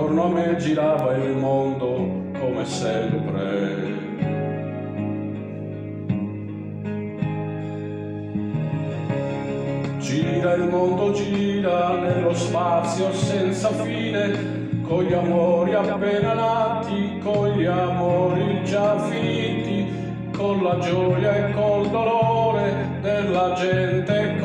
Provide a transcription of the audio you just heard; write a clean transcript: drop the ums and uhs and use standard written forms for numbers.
Intorno a me girava il mondo come sempre. Gira il mondo, gira nello spazio senza fine, con gli amori appena nati, con gli amori già finiti, con la gioia e col dolore della gente